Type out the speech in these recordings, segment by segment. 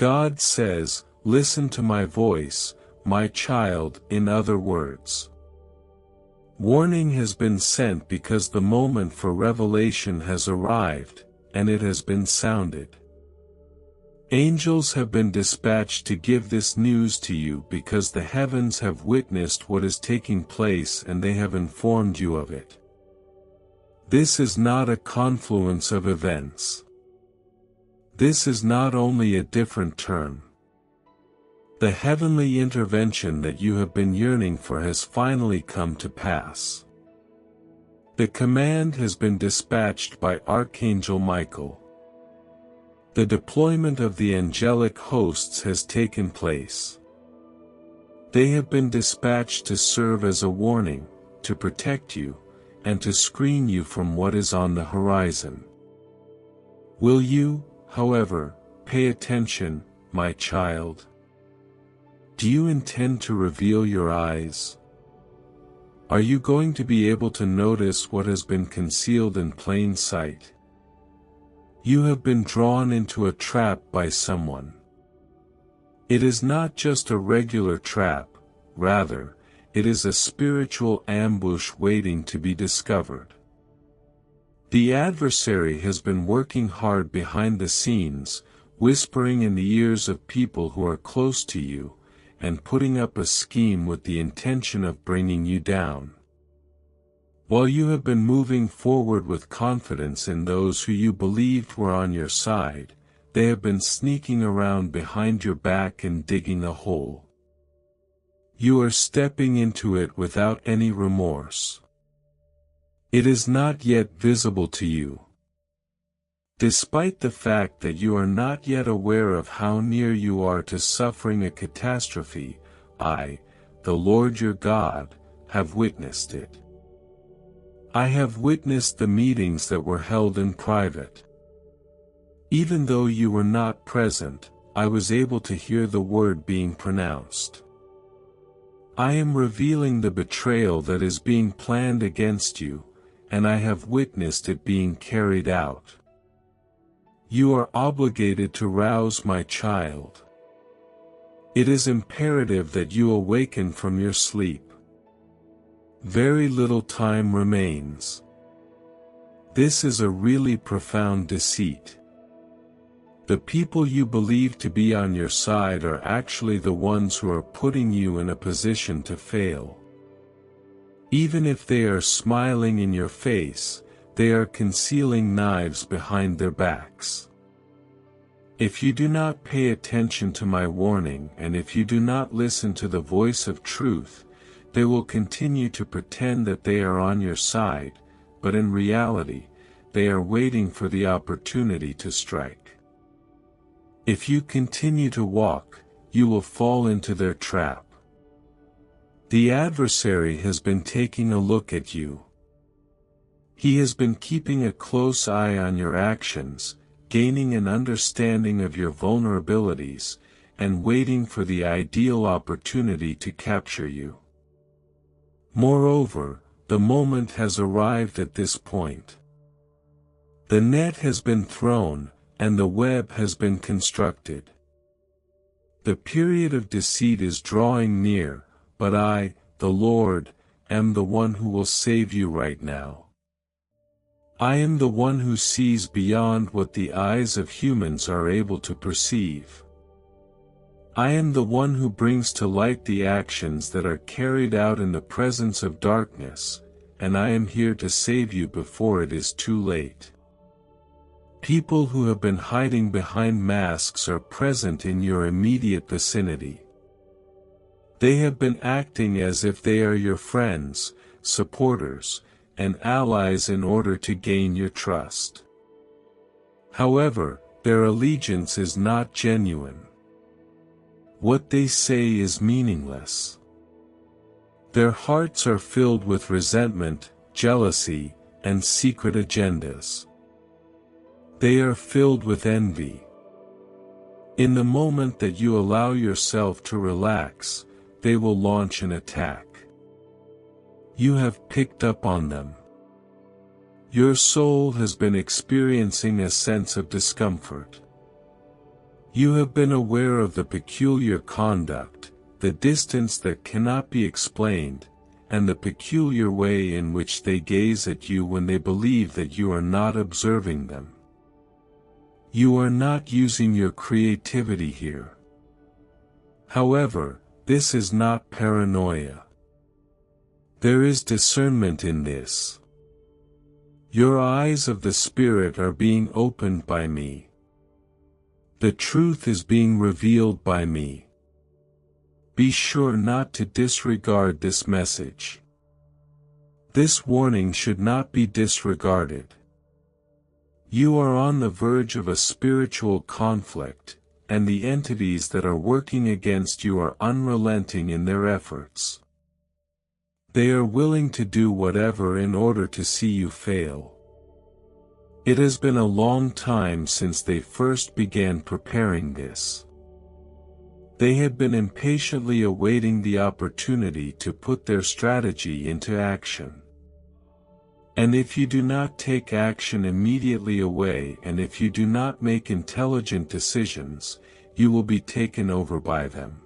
God says, "Listen to my voice, my child," in other words. Warning has been sent because the moment for revelation has arrived, and it has been sounded. Angels have been dispatched to give this news to you because the heavens have witnessed what is taking place and they have informed you of it. This is not a confluence of events. This is not only a different term. The heavenly intervention that you have been yearning for has finally come to pass. The command has been dispatched by Archangel Michael. The deployment of the angelic hosts has taken place. They have been dispatched to serve as a warning, to protect you, and to screen you from what is on the horizon. Will you, however, pay attention, my child? Do you intend to reveal your eyes? Are you going to be able to notice what has been concealed in plain sight? You have been drawn into a trap by someone. It is not just a regular trap, rather, it is a spiritual ambush waiting to be discovered. The adversary has been working hard behind the scenes, whispering in the ears of people who are close to you, and putting up a scheme with the intention of bringing you down. While you have been moving forward with confidence in those who you believed were on your side, they have been sneaking around behind your back and digging a hole. You are stepping into it without any remorse. It is not yet visible to you. Despite the fact that you are not yet aware of how near you are to suffering a catastrophe, I, the Lord your God, have witnessed it. I have witnessed the meetings that were held in private. Even though you were not present, I was able to hear the word being pronounced. I am revealing the betrayal that is being planned against you, and I have witnessed it being carried out. You are obligated to rouse my child. It is imperative that you awaken from your sleep. Very little time remains. This is a really profound deceit. The people you believe to be on your side are actually the ones who are putting you in a position to fail. Even if they are smiling in your face, they are concealing knives behind their backs. If you do not pay attention to my warning and if you do not listen to the voice of truth, they will continue to pretend that they are on your side, but in reality, they are waiting for the opportunity to strike. If you continue to walk, you will fall into their trap. The adversary has been taking a look at you. He has been keeping a close eye on your actions, gaining an understanding of your vulnerabilities, and waiting for the ideal opportunity to capture you. Moreover, the moment has arrived at this point. The net has been thrown, and the web has been constructed. The period of deceit is drawing near, but I, the Lord, am the one who will save you right now. I am the one who sees beyond what the eyes of humans are able to perceive. I am the one who brings to light the actions that are carried out in the presence of darkness, and I am here to save you before it is too late. People who have been hiding behind masks are present in your immediate vicinity. They have been acting as if they are your friends, supporters, and allies in order to gain your trust. However, their allegiance is not genuine. What they say is meaningless. Their hearts are filled with resentment, jealousy, and secret agendas. They are filled with envy. In the moment that you allow yourself to relax, they will launch an attack. You have picked up on them. Your soul has been experiencing a sense of discomfort. You have been aware of the peculiar conduct, the distance that cannot be explained, and the peculiar way in which they gaze at you when they believe that you are not observing them. You are not using your creativity here. However, this is not paranoia. There is discernment in this. Your eyes of the Spirit are being opened by me. The truth is being revealed by me. Be sure not to disregard this message. This warning should not be disregarded. You are on the verge of a spiritual conflict, and the entities that are working against you are unrelenting in their efforts. They are willing to do whatever in order to see you fail. It has been a long time since they first began preparing this. They had been impatiently awaiting the opportunity to put their strategy into action. And if you do not take action immediately away, and if you do not make intelligent decisions, you will be taken over by them.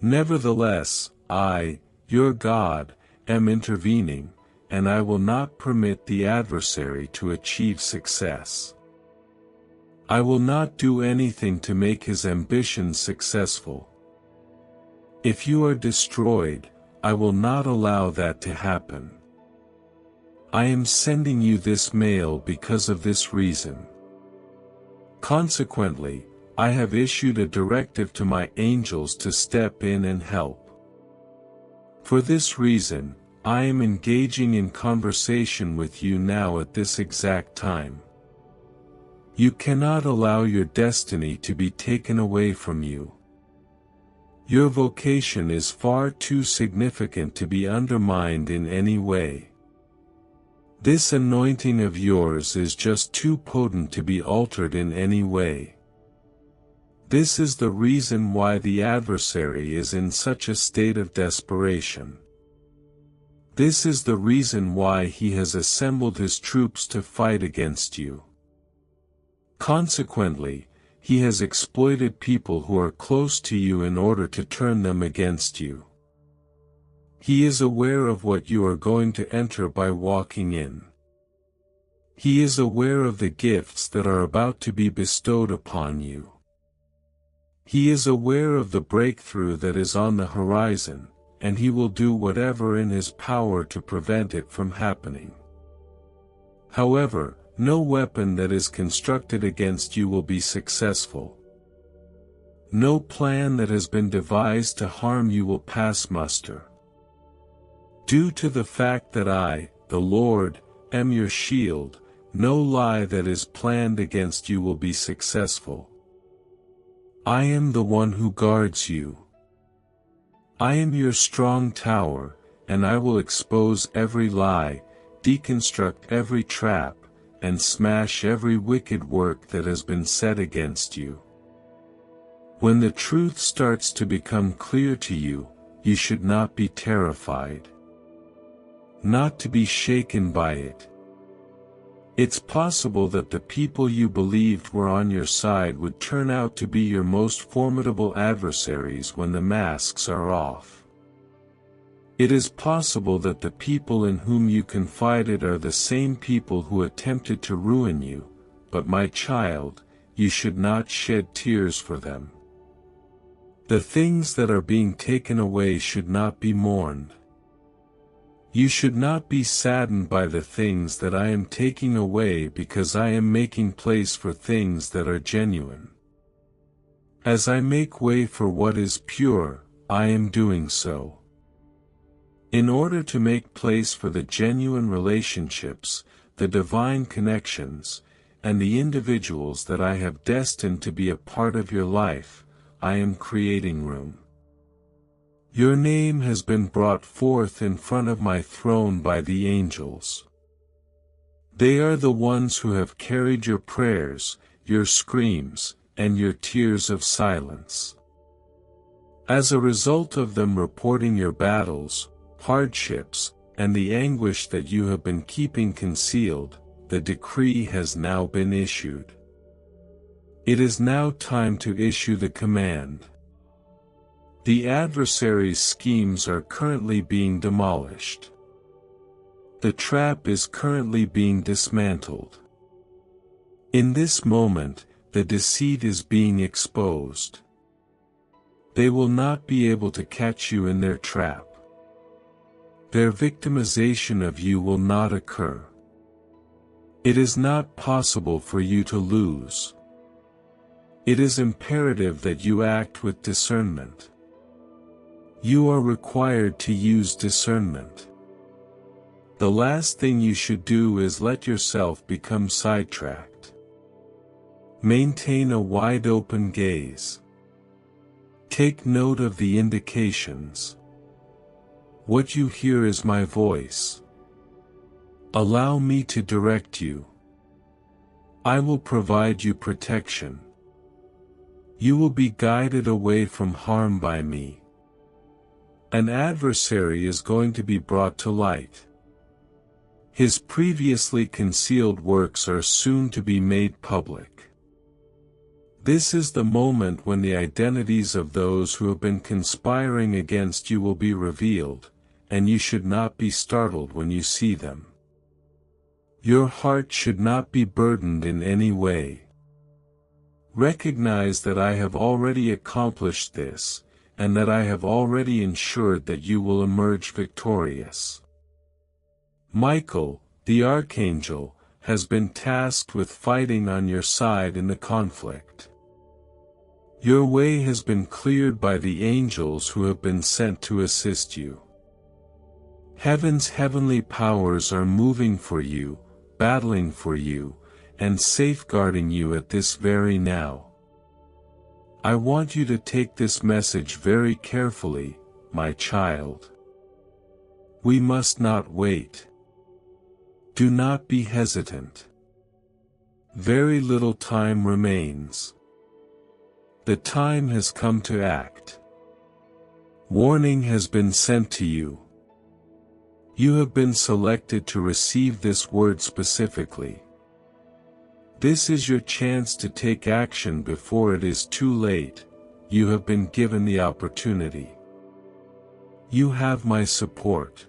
Nevertheless, I, your God, am intervening, and I will not permit the adversary to achieve success. I will not do anything to make his ambitions successful. If you are destroyed, I will not allow that to happen. I am sending you this mail because of this reason. Consequently, I have issued a directive to my angels to step in and help. For this reason, I am engaging in conversation with you now at this exact time. You cannot allow your destiny to be taken away from you. Your vocation is far too significant to be undermined in any way. This anointing of yours is just too potent to be altered in any way. This is the reason why the adversary is in such a state of desperation. This is the reason why he has assembled his troops to fight against you. Consequently, he has exploited people who are close to you in order to turn them against you. He is aware of what you are going to enter by walking in. He is aware of the gifts that are about to be bestowed upon you. He is aware of the breakthrough that is on the horizon, and he will do whatever in his power to prevent it from happening. However, no weapon that is constructed against you will be successful. No plan that has been devised to harm you will pass muster. Due to the fact that I, the Lord, am your shield, no lie that is planned against you will be successful. I am the one who guards you. I am your strong tower, and I will expose every lie, deconstruct every trap, and smash every wicked work that has been set against you. When the truth starts to become clear to you, you should not be terrified. Not to be shaken by it. It's possible that the people you believed were on your side would turn out to be your most formidable adversaries when the masks are off. It is possible that the people in whom you confided are the same people who attempted to ruin you, but my child, you should not shed tears for them. The things that are being taken away should not be mourned. You should not be saddened by the things that I am taking away, because I am making place for things that are genuine. As I make way for what is pure, I am doing so. In order to make place for the genuine relationships, the divine connections, and the individuals that I have destined to be a part of your life, I am creating room. Your name has been brought forth in front of my throne by the angels. They are the ones who have carried your prayers, your screams, and your tears of silence. As a result of them reporting your battles, hardships, and the anguish that you have been keeping concealed, the decree has now been issued. It is now time to issue the command. The adversary's schemes are currently being demolished. The trap is currently being dismantled. In this moment, the deceit is being exposed. They will not be able to catch you in their trap. Their victimization of you will not occur. It is not possible for you to lose. It is imperative that you act with discernment. You are required to use discernment. The last thing you should do is let yourself become sidetracked. Maintain a wide-open gaze. Take note of the indications. What you hear is my voice. Allow me to direct you. I will provide you protection. You will be guided away from harm by me. An adversary is going to be brought to light. His previously concealed works are soon to be made public. This is the moment when the identities of those who have been conspiring against you will be revealed, and you should not be startled when you see them. Your heart should not be burdened in any way. Recognize that I have already accomplished this, and that I have already ensured that you will emerge victorious. Michael, the Archangel, has been tasked with fighting on your side in the conflict. Your way has been cleared by the angels who have been sent to assist you. Heaven's heavenly powers are moving for you, battling for you, and safeguarding you at this very now. I want you to take this message very carefully, my child. We must not wait. Do not be hesitant. Very little time remains. The time has come to act. Warning has been sent to you. You have been selected to receive this word specifically. This is your chance to take action before it is too late. You have been given the opportunity. You have my support.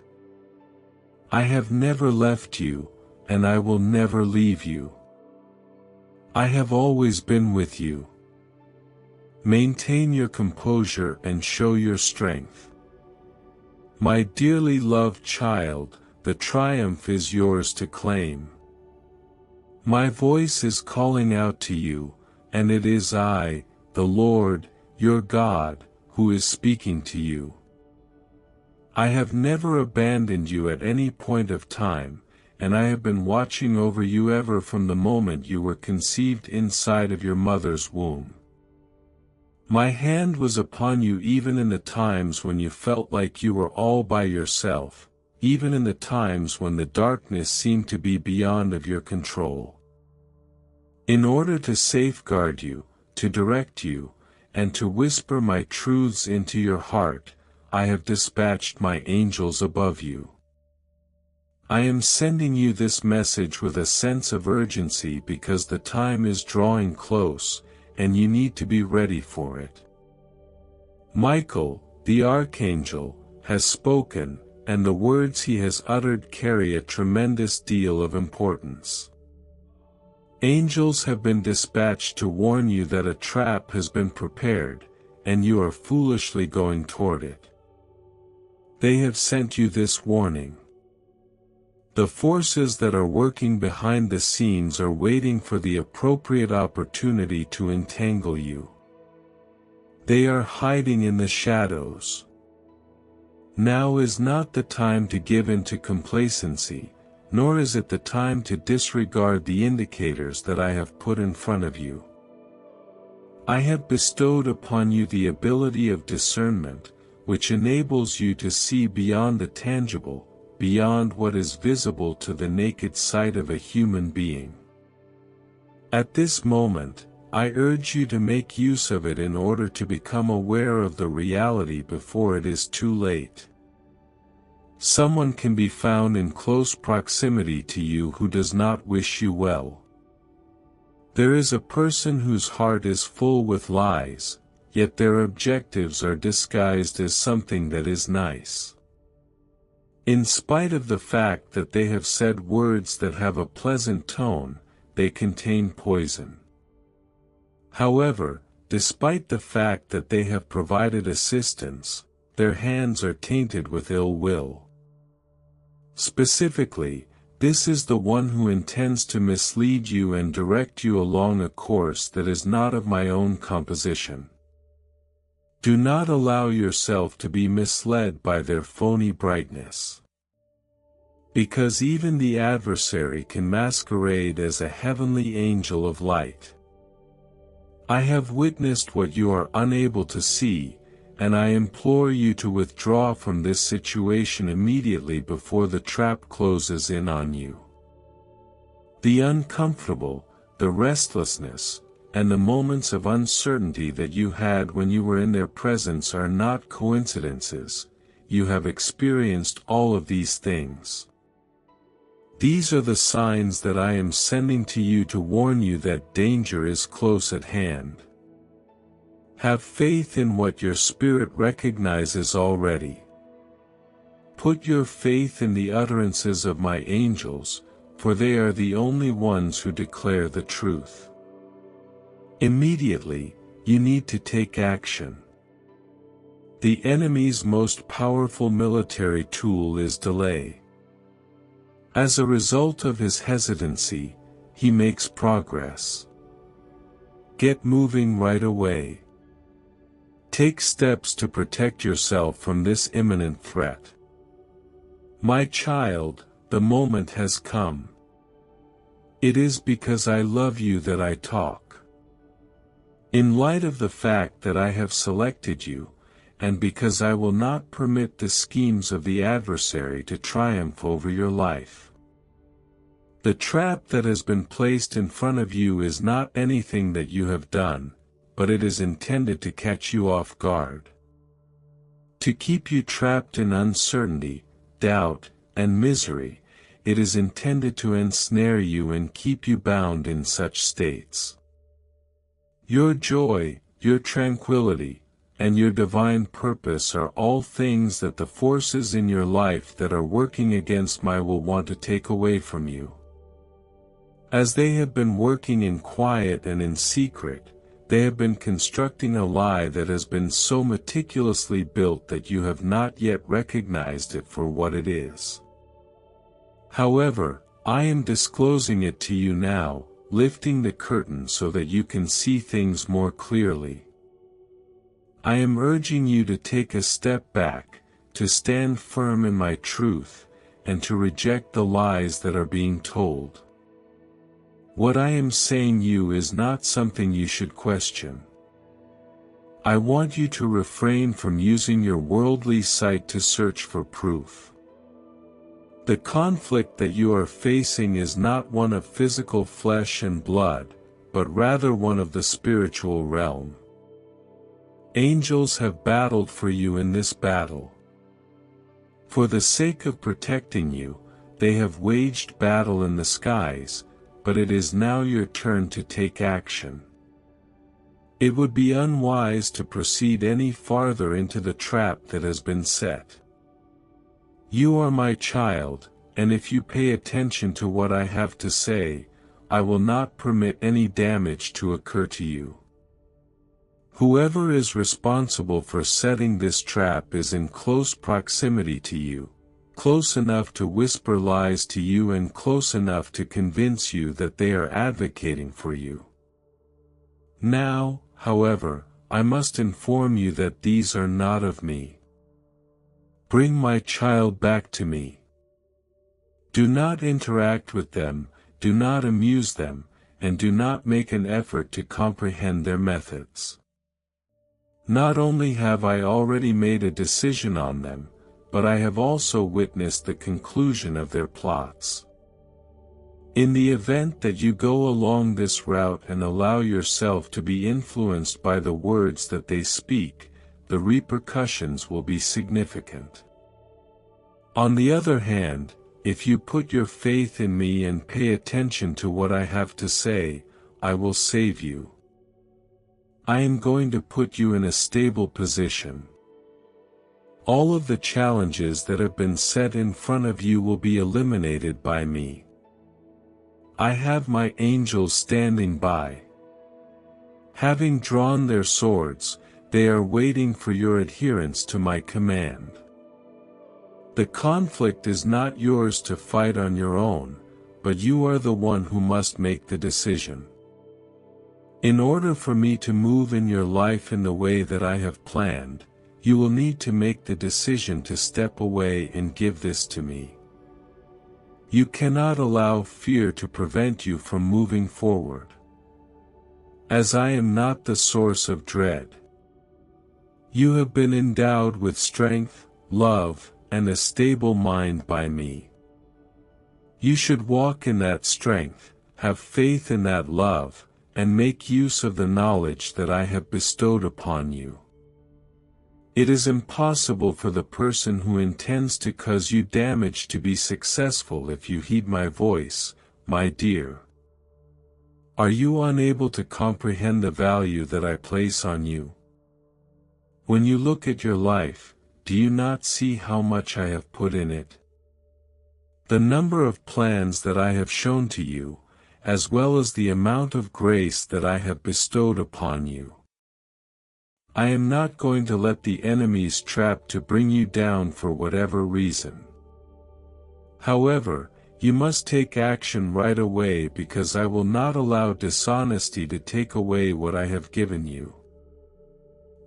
I have never left you, and I will never leave you. I have always been with you. Maintain your composure and show your strength. My dearly loved child, the triumph is yours to claim. My voice is calling out to you, and it is I, the Lord, your God, who is speaking to you. I have never abandoned you at any point of time, and I have been watching over you ever from the moment you were conceived inside of your mother's womb. My hand was upon you even in the times when you felt like you were all by yourself, even in the times when the darkness seemed to be beyond of your control. In order to safeguard you, to direct you, and to whisper my truths into your heart, I have dispatched my angels above you. I am sending you this message with a sense of urgency because the time is drawing close, and you need to be ready for it. Michael, the Archangel, has spoken, and the words he has uttered carry a tremendous deal of importance. Angels have been dispatched to warn you that a trap has been prepared, and you are foolishly going toward it. They have sent you this warning. The forces that are working behind the scenes are waiting for the appropriate opportunity to entangle you. They are hiding in the shadows. Now is not the time to give in to complacency, nor is it the time to disregard the indicators that I have put in front of you. I have bestowed upon you the ability of discernment, which enables you to see beyond the tangible, beyond what is visible to the naked sight of a human being. At this moment, I urge you to make use of it in order to become aware of the reality before it is too late. Someone can be found in close proximity to you who does not wish you well. There is a person whose heart is full with lies, yet their objectives are disguised as something that is nice. In spite of the fact that they have said words that have a pleasant tone, they contain poison. However, despite the fact that they have provided assistance, their hands are tainted with ill will. Specifically, this is the one who intends to mislead you and direct you along a course that is not of my own composition. Do not allow yourself to be misled by their phony brightness. Because even the adversary can masquerade as a heavenly angel of light. I have witnessed what you are unable to see, and I implore you to withdraw from this situation immediately before the trap closes in on you. The uncomfortable, the restlessness, and the moments of uncertainty that you had when you were in their presence are not coincidences. You have experienced all of these things. These are the signs that I am sending to you to warn you that danger is close at hand. Have faith in what your spirit recognizes already. Put your faith in the utterances of my angels, for they are the only ones who declare the truth. Immediately, you need to take action. The enemy's most powerful military tool is delay. As a result of his hesitancy, he makes progress. Get moving right away. Take steps to protect yourself from this imminent threat. My child, the moment has come. It is because I love you that I talk. In light of the fact that I have selected you, and because I will not permit the schemes of the adversary to triumph over your life. The trap that has been placed in front of you is not anything that you have done, but it is intended to catch you off guard. To keep you trapped in uncertainty, doubt, and misery, it is intended to ensnare you and keep you bound in such states. Your joy, your tranquility, and your divine purpose are all things that the forces in your life that are working against my will want to take away from you. As they have been working in quiet and in secret, they have been constructing a lie that has been so meticulously built that you have not yet recognized it for what it is. However, I am disclosing it to you now, lifting the curtain so that you can see things more clearly. I am urging you to take a step back, to stand firm in my truth, and to reject the lies that are being told. What I am saying you is not something you should question. I want you to refrain from using your worldly sight to search for proof. The conflict that you are facing is not one of physical flesh and blood, but rather one of the spiritual realm. Angels have battled for you in this battle. For the sake of protecting you, they have waged battle in the skies, but it is now your turn to take action. It would be unwise to proceed any farther into the trap that has been set. You are my child, and if you pay attention to what I have to say, I will not permit any damage to occur to you. Whoever is responsible for setting this trap is in close proximity to you, close enough to whisper lies to you and close enough to convince you that they are advocating for you. Now, however, I must inform you that these are not of me. Bring my child back to me. Do not interact with them, do not amuse them, and do not make an effort to comprehend their methods. Not only have I already made a decision on them, but I have also witnessed the conclusion of their plots. In the event that you go along this route and allow yourself to be influenced by the words that they speak, the repercussions will be significant. On the other hand, if you put your faith in me and pay attention to what I have to say, I will save you. I am going to put you in a stable position. All of the challenges that have been set in front of you will be eliminated by me. I have my angels standing by. Having drawn their swords, they are waiting for your adherence to my command. The conflict is not yours to fight on your own, but you are the one who must make the decision. In order for me to move in your life in the way that I have planned, you will need to make the decision to step away and give this to me. You cannot allow fear to prevent you from moving forward. As I am not the source of dread. You have been endowed with strength, love, and a stable mind by me. You should walk in that strength, have faith in that love, and make use of the knowledge that I have bestowed upon you. It is impossible for the person who intends to cause you damage to be successful if you heed my voice, my dear. Are you unable to comprehend the value that I place on you? When you look at your life, do you not see how much I have put in it? The number of plans that I have shown to you, as well as the amount of grace that I have bestowed upon you. I am not going to let the enemy's trap to bring you down for whatever reason. However, you must take action right away because I will not allow dishonesty to take away what I have given you.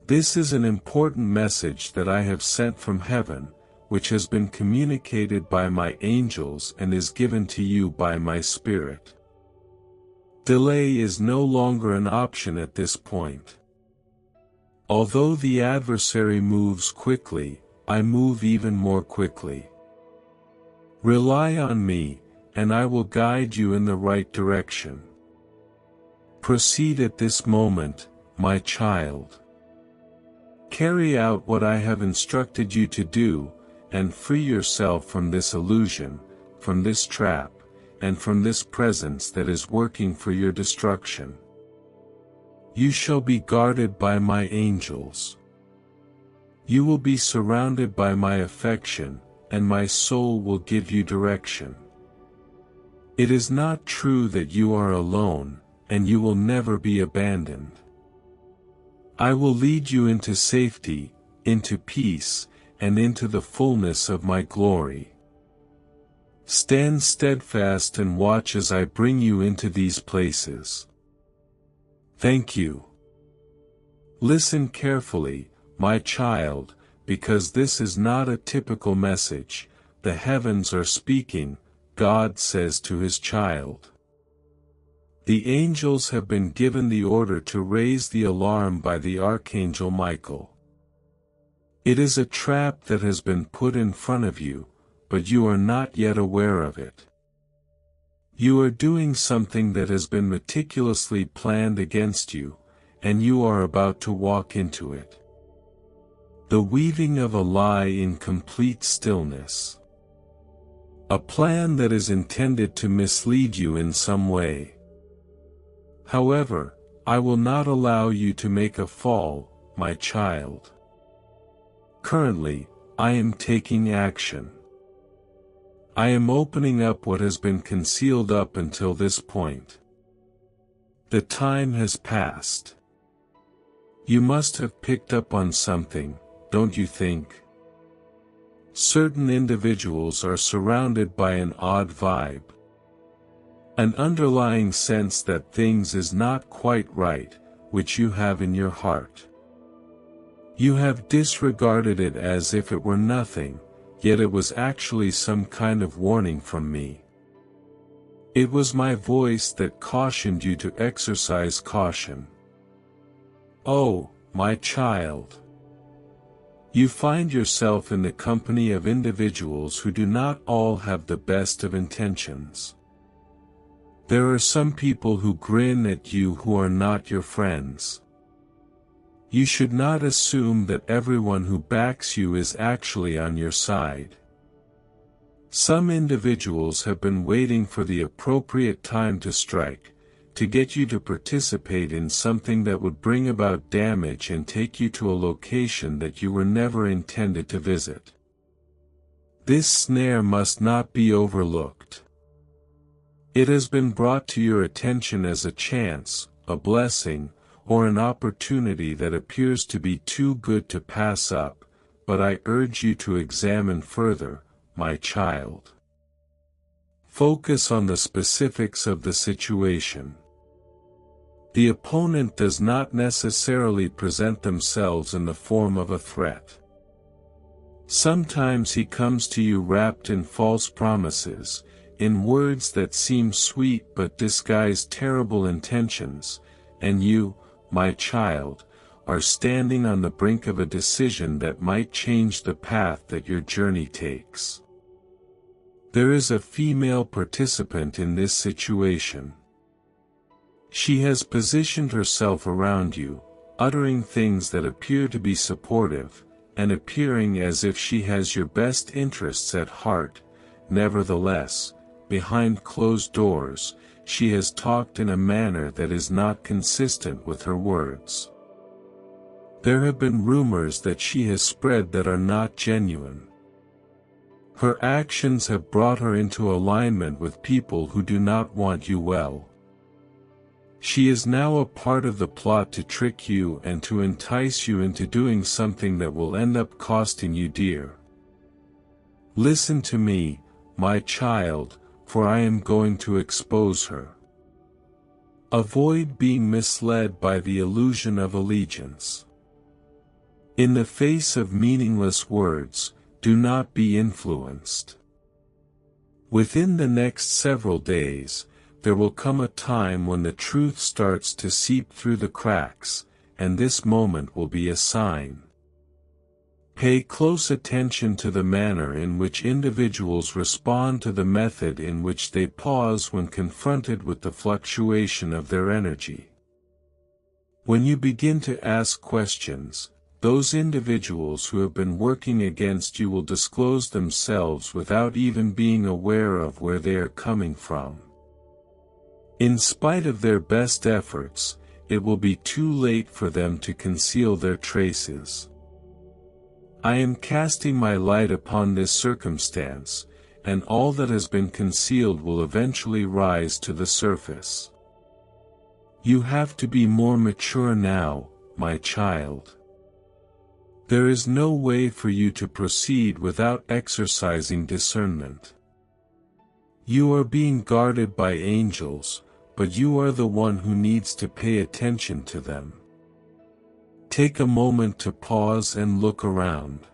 This is an important message that I have sent from heaven, which has been communicated by my angels and is given to you by my Spirit. Delay is no longer an option at this point. Although the adversary moves quickly, I move even more quickly. Rely on me, and I will guide you in the right direction. Proceed at this moment, my child. Carry out what I have instructed you to do, and free yourself from this illusion, from this trap, and from this presence that is working for your destruction. You shall be guarded by my angels. You will be surrounded by my affection, and my soul will give you direction. It is not true that you are alone, and you will never be abandoned. I will lead you into safety, into peace, and into the fullness of my glory. Stand steadfast and watch as I bring you into these places. Thank you. Listen carefully, my child, because this is not a typical message. The heavens are speaking, God says to his child. The angels have been given the order to raise the alarm by the Archangel Michael. It is a trap that has been put in front of you, but you are not yet aware of it. You are doing something that has been meticulously planned against you, and you are about to walk into it. The weaving of a lie in complete stillness. A plan that is intended to mislead you in some way. However, I will not allow you to make a fall, my child. Currently, I am taking action. I am opening up what has been concealed up until this point. The time has passed. You must have picked up on something, don't you think? Certain individuals are surrounded by an odd vibe. An underlying sense that things is not quite right, which you have in your heart. You have disregarded it as if it were nothing, yet it was actually some kind of warning from me. It was my voice that cautioned you to exercise caution. Oh, my child. You find yourself in the company of individuals who do not all have the best of intentions. There are some people who grin at you who are not your friends. You should not assume that everyone who backs you is actually on your side. Some individuals have been waiting for the appropriate time to strike, to get you to participate in something that would bring about damage and take you to a location that you were never intended to visit. This snare must not be overlooked. It has been brought to your attention as a chance, a blessing, or an opportunity that appears to be too good to pass up, but I urge you to examine further, my child. Focus on the specifics of the situation. The opponent does not necessarily present themselves in the form of a threat. Sometimes he comes to you wrapped in false promises, in words that seem sweet but disguise terrible intentions, and you, my child, are standing on the brink of a decision that might change the path that your journey takes. There is a female participant in this situation. She has positioned herself around you, uttering things that appear to be supportive, and appearing as if she has your best interests at heart. Nevertheless, behind closed doors, she has talked in a manner that is not consistent with her words. There have been rumors that she has spread that are not genuine. Her actions have brought her into alignment with people who do not want you well. She is now a part of the plot to trick you and to entice you into doing something that will end up costing you dear. Listen to me, my child, for I am going to expose her. Avoid being misled by the illusion of allegiance. In the face of meaningless words, do not be influenced. Within the next several days, there will come a time when the truth starts to seep through the cracks, and this moment will be a sign. Pay close attention to the manner in which individuals respond to the method in which they pause when confronted with the fluctuation of their energy. When you begin to ask questions, those individuals who have been working against you will disclose themselves without even being aware of where they are coming from. In spite of their best efforts, it will be too late for them to conceal their traces. I am casting my light upon this circumstance, and all that has been concealed will eventually rise to the surface. You have to be more mature now, my child. There is no way for you to proceed without exercising discernment. You are being guarded by angels, but you are the one who needs to pay attention to them. Take a moment to pause and look around.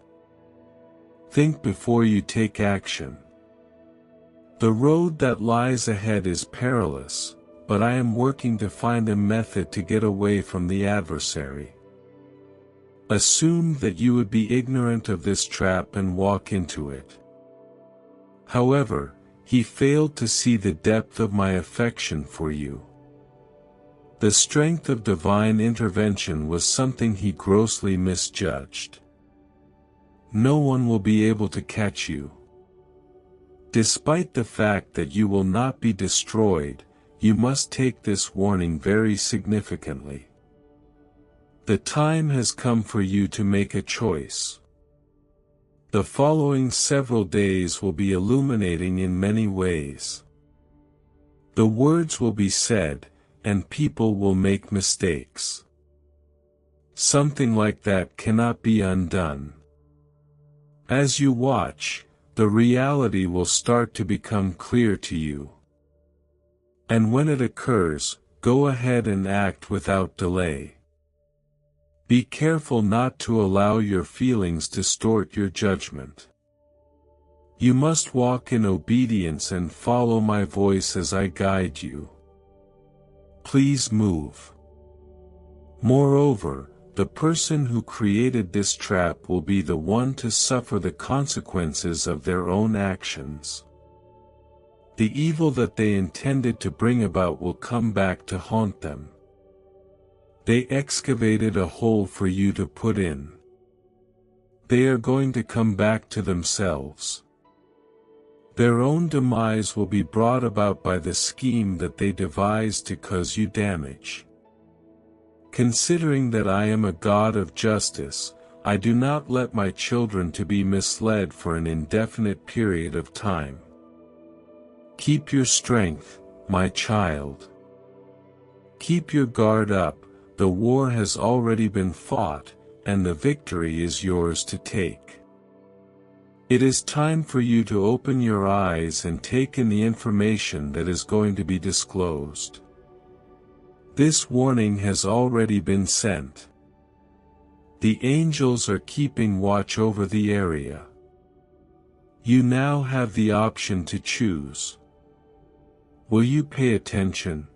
Think before you take action. The road that lies ahead is perilous, but I am working to find a method to get away from the adversary. Assume that you would be ignorant of this trap and walk into it. However, he failed to see the depth of my affection for you. The strength of divine intervention was something he grossly misjudged. No one will be able to catch you. Despite the fact that you will not be destroyed, you must take this warning very significantly. The time has come for you to make a choice. The following several days will be illuminating in many ways. The words will be said, and people will make mistakes. Something like that cannot be undone. As you watch, the reality will start to become clear to you. And when it occurs, go ahead and act without delay. Be careful not to allow your feelings distort your judgment. You must walk in obedience and follow my voice as I guide you. Please move. Moreover, the person who created this trap will be the one to suffer the consequences of their own actions. The evil that they intended to bring about will come back to haunt them. They excavated a hole for you to put in. They are going to come back to themselves. Their own demise will be brought about by the scheme that they devise to cause you damage. Considering that I am a God of justice, I do not let my children to be misled for an indefinite period of time. Keep your strength, my child. Keep your guard up, the war has already been fought, and the victory is yours to take. It is time for you to open your eyes and take in the information that is going to be disclosed. This warning has already been sent. The angels are keeping watch over the area. You now have the option to choose. Will you pay attention?